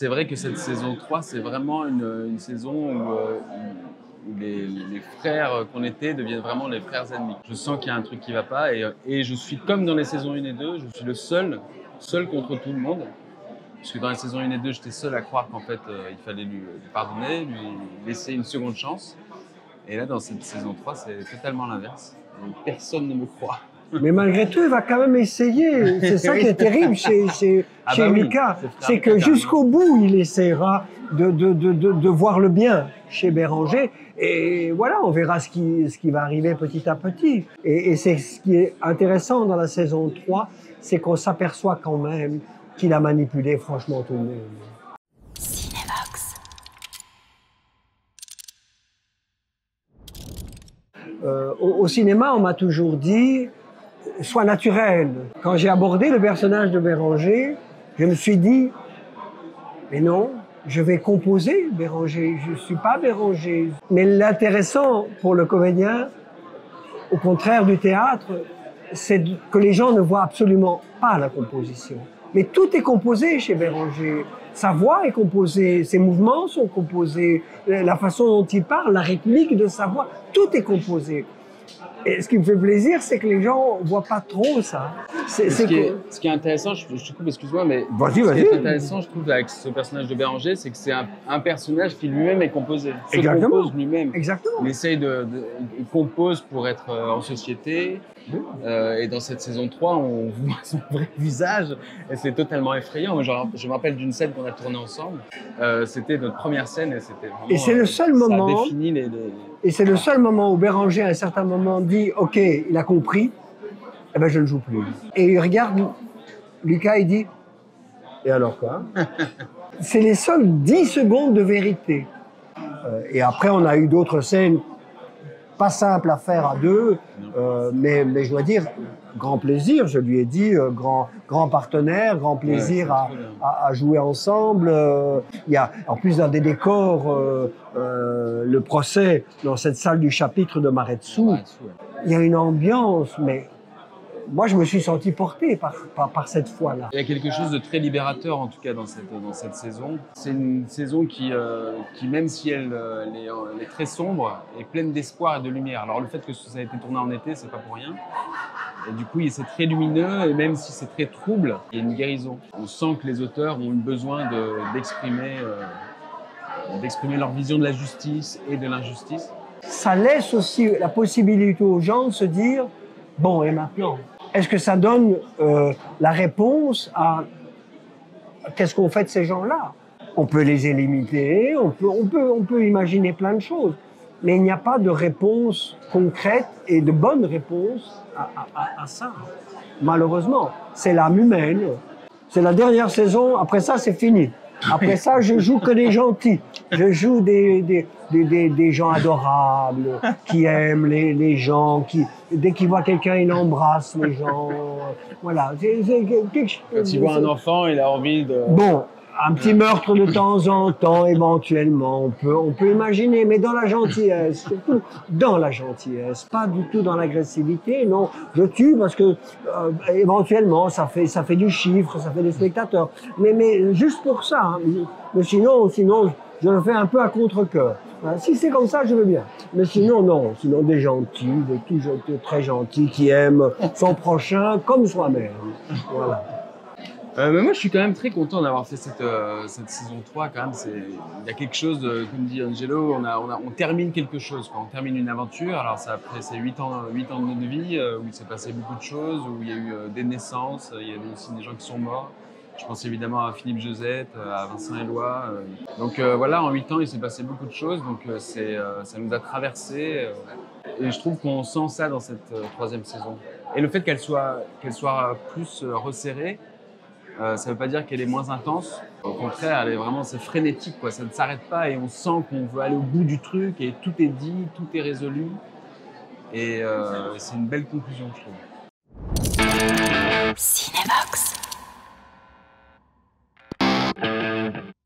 C'est vrai que cette saison 3, c'est vraiment une saison où les frères qu'on était deviennent vraiment les frères ennemis. Je sens qu'il y a un truc qui ne va pas et je suis comme dans les saisons 1 et 2, je suis le seul contre tout le monde. Parce que dans les saisons 1 et 2, j'étais seul à croire qu'en fait, il fallait lui pardonner, lui laisser une seconde chance. Et là, dans cette saison 3, c'est totalement l'inverse. Personne ne me croit. Mais malgré tout, il va quand même essayer. C'est ça qui est terrible chez Lucas. C'est que jusqu'au bout, il essaiera de voir le bien chez Béranger. Et voilà, on verra ce qui va arriver petit à petit. Et c'est ce qui est intéressant dans la saison 3, c'est qu'on s'aperçoit quand même qu'il a manipulé franchement tout le monde. Au cinéma, on m'a toujours dit sois naturel. Quand j'ai abordé le personnage de Béranger, je me suis dit mais non, je vais composer Béranger, je ne suis pas Béranger. Mais l'intéressant pour le comédien, au contraire du théâtre, c'est que les gens ne voient absolument pas la composition. Mais tout est composé chez Béranger. Sa voix est composée, ses mouvements sont composés, la façon dont il parle, la rythmique de sa voix, tout est composé. Et ce qui me fait plaisir, c'est que les gens ne voient pas trop ça. Ce qui est intéressant, je te coupe, excuse-moi, mais ce qui est intéressant, je trouve, avec ce personnage de Béranger, c'est que c'est un personnage qui lui-même est composé. Il se compose lui-même. Exactement. Il compose pour être en société. Et dans cette saison 3, on voit son vrai visage et c'est totalement effrayant. Je me rappelle d'une scène qu'on a tournée ensemble. C'était notre première scène et c'était vraiment... Et c'est le seul moment... Ça définit les... Et c'est le seul moment où Béranger, à un certain moment, dit « Ok, il a compris, eh ben je ne joue plus. » Et il regarde Lucas et dit « Et alors quoi ?» C'est les seules 10 secondes de vérité. Et après, on a eu d'autres scènes pas simples à faire à deux, mais je dois dire, grand plaisir, je lui ai dit, grand partenaire, grand plaisir à jouer ensemble. Il y a, en plus, dans des décors, le procès, dans cette salle du chapitre de Maretsu, il y a une ambiance, mais moi, je me suis senti porté par cette foi-là. Il y a quelque chose de très libérateur, en tout cas, dans cette saison. C'est une saison qui, même si elle est très sombre, est pleine d'espoir et de lumière. Alors, le fait que ça a été tourné en été, c'est pas pour rien. Et du coup, c'est très lumineux, et même si c'est très trouble, il y a une guérison. On sent que les auteurs ont eu besoin d'exprimer leur vision de la justice et de l'injustice. Ça laisse aussi la possibilité aux gens de se dire « Bon, et maintenant ?» Est-ce que ça donne la réponse à qu'est-ce qu'on fait de ces gens-là? On peut les éliminer, on peut imaginer plein de choses, mais il n'y a pas de réponse concrète et de bonne réponse à ça. Malheureusement, c'est l'âme humaine. C'est la dernière saison, après ça, c'est fini. Après ça, je joue que des gentils. Je joue des gens adorables, qui aiment les gens, qui, dès qu'ils voient quelqu'un, ils embrassent les gens. Voilà. Quand il voit un enfant, il a envie de... Bon, un petit meurtre de temps en temps, éventuellement, on peut imaginer, mais dans la gentillesse, surtout dans la gentillesse, pas du tout dans l'agressivité, non. Je tue parce que, éventuellement, ça fait du chiffre, ça fait des spectateurs. Mais juste pour ça, hein. Mais sinon, je le fais un peu à contre-cœur. Si c'est comme ça, je veux bien. Mais sinon, non. Sinon, des gentils, des très gentils qui aiment son prochain comme soi-même. Voilà. Mais moi, je suis quand même très content d'avoir fait cette saison 3. Quand même, il y a quelque chose, comme dit Angelo, on termine quelque chose, quoi. On termine une aventure. Alors, après ces 8 ans de notre vie, où il s'est passé beaucoup de choses, où il y a eu des naissances, il y a aussi des gens qui sont morts. Je pense évidemment à Philippe Josette, à Vincent Éloi. Donc voilà, en 8 ans, il s'est passé beaucoup de choses. Donc ça nous a traversés. Et je trouve qu'on sent ça dans cette 3e saison. Et le fait qu'elle soit plus resserrée, ça ne veut pas dire qu'elle est moins intense. Au contraire, c'est frénétique, quoi. Ça ne s'arrête pas et on sent qu'on veut aller au bout du truc et tout est dit, tout est résolu. Et c'est une belle conclusion, je trouve. Cinébox.